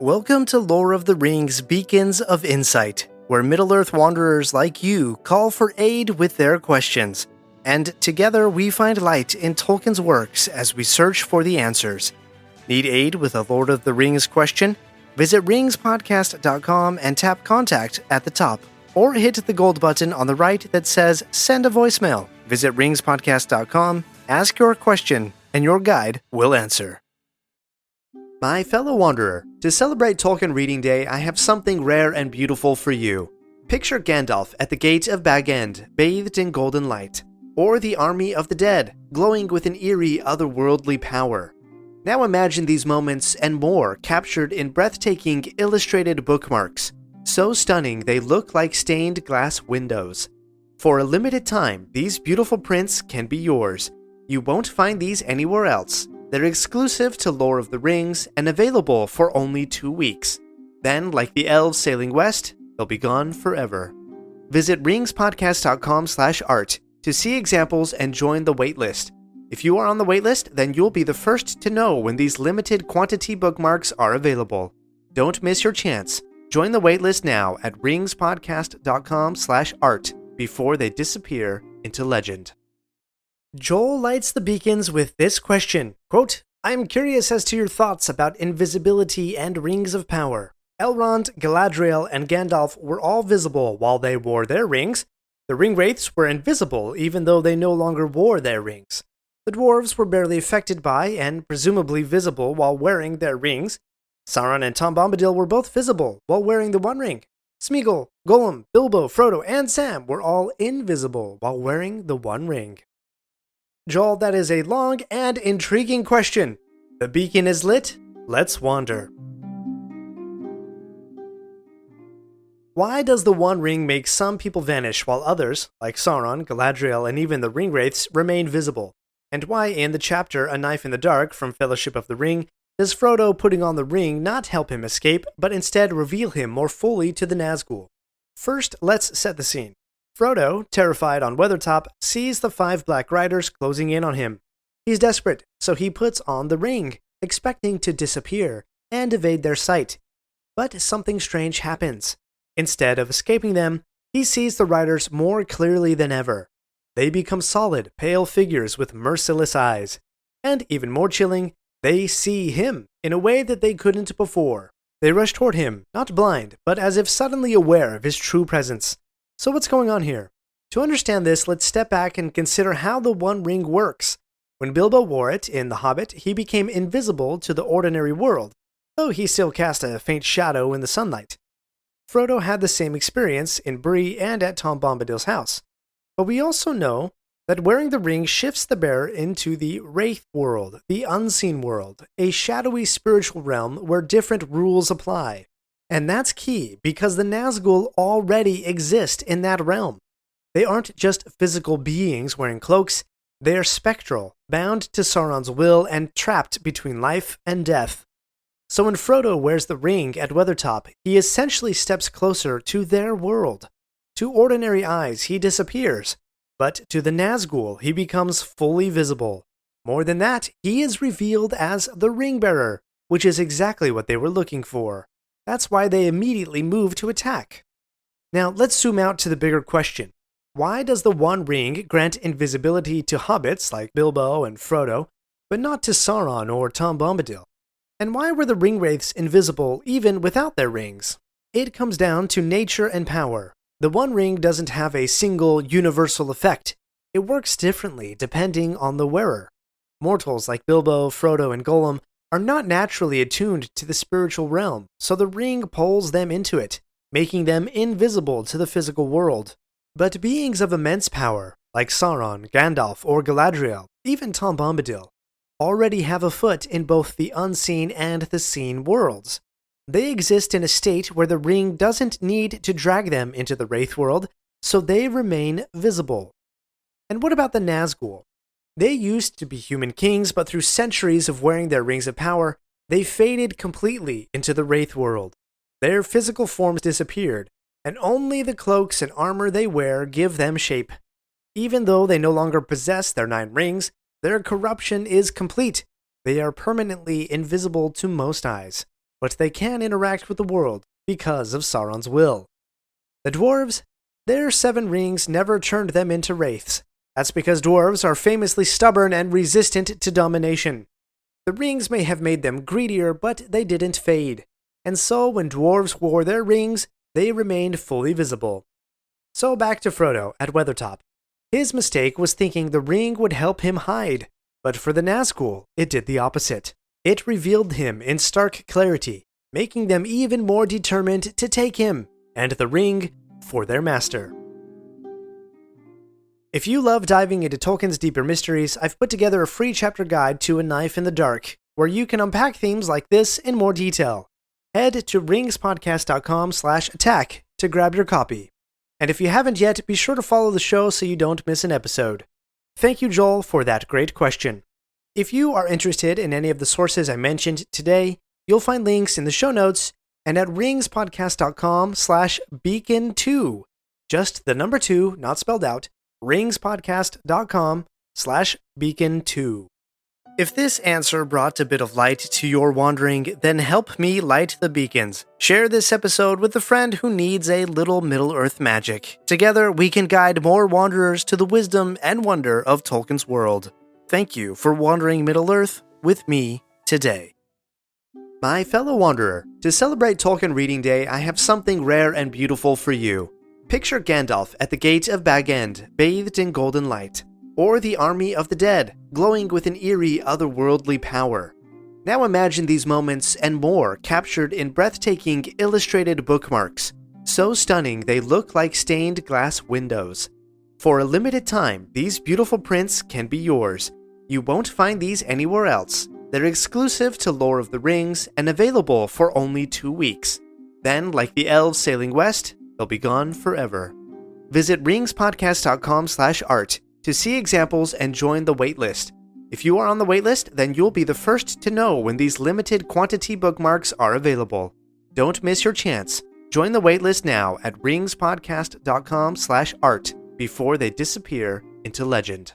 Welcome to Lore of the Rings Beacons of Insight, where Middle-earth wanderers like you call for aid with their questions. And together we find light in Tolkien's works as we search for the answers. Need aid with a Lord of the Rings question? Visit ringspodcast.com and tap Contact at the top, or hit the gold button on the right that says Send a Voicemail. Visit ringspodcast.com, ask your question, and your guide will answer. My fellow wanderer, to celebrate Tolkien Reading Day, I have something rare and beautiful for you. Picture Gandalf at the gate of Bag End, bathed in golden light, or the army of the dead, glowing with an eerie, otherworldly power. Now imagine these moments and more captured in breathtaking illustrated bookmarks, so stunning they look like stained glass windows. For a limited time, these beautiful prints can be yours. You won't find these anywhere else. They're exclusive to Lore of the Rings and available for only 2 weeks. Then, like the elves sailing west, they'll be gone forever. Visit ringspodcast.com/art to see examples and join the waitlist. If you are on the waitlist, then you'll be the first to know when these limited quantity bookmarks are available. Don't miss your chance. Join the waitlist now at ringspodcast.com/art before they disappear into legend. Joel lights the beacons with this question, quote, I'm curious as to your thoughts about invisibility and rings of power. Elrond, Galadriel, and Gandalf were all visible while they wore their rings. The ring wraiths were invisible even though they no longer wore their rings. The dwarves were barely affected by and presumably visible while wearing their rings. Sauron and Tom Bombadil were both visible while wearing the One Ring. Smeagol, Gollum, Bilbo, Frodo, and Sam were all invisible while wearing the One Ring. Joel, that is a long and intriguing question. The beacon is lit. Let's wander. Why does the One Ring make some people vanish while others, like Sauron, Galadriel, and even the ring wraiths, remain visible? And why in the chapter A Knife in the Dark from Fellowship of the Ring does Frodo putting on the ring not help him escape, but instead reveal him more fully to the Nazgûl? First, let's set the scene. Frodo, terrified on Weathertop, sees the 5 Black Riders closing in on him. He's desperate, so he puts on the ring, expecting to disappear and evade their sight. But something strange happens. Instead of escaping them, he sees the riders more clearly than ever. They become solid, pale figures with merciless eyes. And even more chilling, they see him in a way that they couldn't before. They rush toward him, not blind, but as if suddenly aware of his true presence. So what's going on here? To understand this, let's step back and consider how the One Ring works. When Bilbo wore it in The Hobbit, he became invisible to the ordinary world, though he still cast a faint shadow in the sunlight. Frodo had the same experience in Bree and at Tom Bombadil's house. But we also know that wearing the ring shifts the bearer into the wraith world, the unseen world, a shadowy spiritual realm where different rules apply. And that's key because the Nazgûl already exist in that realm. They aren't just physical beings wearing cloaks, they are spectral, bound to Sauron's will and trapped between life and death. So when Frodo wears the ring at Weathertop, he essentially steps closer to their world. To ordinary eyes, he disappears, but to the Nazgûl, he becomes fully visible. More than that, he is revealed as the ring-bearer, which is exactly what they were looking for. That's why they immediately move to attack. Now, let's zoom out to the bigger question. Why does the One Ring grant invisibility to hobbits like Bilbo and Frodo, but not to Sauron or Tom Bombadil? And why were the ring wraiths invisible even without their rings? It comes down to nature and power. The One Ring doesn't have a single universal effect. It works differently depending on the wearer. Mortals like Bilbo, Frodo, and Gollum are not naturally attuned to the spiritual realm, so the ring pulls them into it, making them invisible to the physical world. But beings of immense power, like Sauron, Gandalf, or Galadriel, even Tom Bombadil, already have a foot in both the unseen and the seen worlds. They exist in a state where the ring doesn't need to drag them into the wraith world, so they remain visible. And what about the Nazgûl? They used to be human kings, but through centuries of wearing their rings of power, they faded completely into the wraith world. Their physical forms disappeared, and only the cloaks and armor they wear give them shape. Even though they no longer possess their 9 rings, their corruption is complete. They are permanently invisible to most eyes. but they can interact with the world because of Sauron's will. The dwarves, their 7 rings never turned them into wraiths. That's because dwarves are famously stubborn and resistant to domination. The rings may have made them greedier, but they didn't fade. And so when dwarves wore their rings, they remained fully visible. So back to Frodo at Weathertop. His mistake was thinking the ring would help him hide, but for the Nazgûl, it did the opposite. It revealed him in stark clarity, making them even more determined to take him, and the ring, for their master. If you love diving into Tolkien's deeper mysteries, I've put together a free chapter guide to A Knife in the Dark, where you can unpack themes like this in more detail. Head to ringspodcast.com/attack to grab your copy. And if you haven't yet, be sure to follow the show so you don't miss an episode. Thank you, Joel, for that great question. If you are interested in any of the sources I mentioned today, you'll find links in the show notes and at ringspodcast.com/beacon2. Just the number 2, not spelled out, ringspodcast.com/beacon2. If this answer brought a bit of light to your wandering, then help me light the beacons. Share this episode with a friend who needs a little Middle-earth magic. Together, we can guide more wanderers to the wisdom and wonder of Tolkien's world. Thank you for wandering Middle-earth with me today. My fellow wanderer, to celebrate Tolkien Reading Day, I have something rare and beautiful for you. Picture Gandalf at the gate of Bag End, bathed in golden light, or the army of the dead, glowing with an eerie, otherworldly power. Now imagine these moments and more captured in breathtaking, illustrated bookmarks, so stunning they look like stained glass windows. For a limited time, these beautiful prints can be yours. You won't find these anywhere else. They're exclusive to Lore of the Rings and available for only 2 weeks. Then, like the elves sailing west, they'll be gone forever. Visit ringspodcast.com/art to see examples and join the waitlist. If you are on the waitlist, then you'll be the first to know when these limited quantity bookmarks are available. Don't miss your chance. Join the waitlist now at ringspodcast.com/art before they disappear into legend.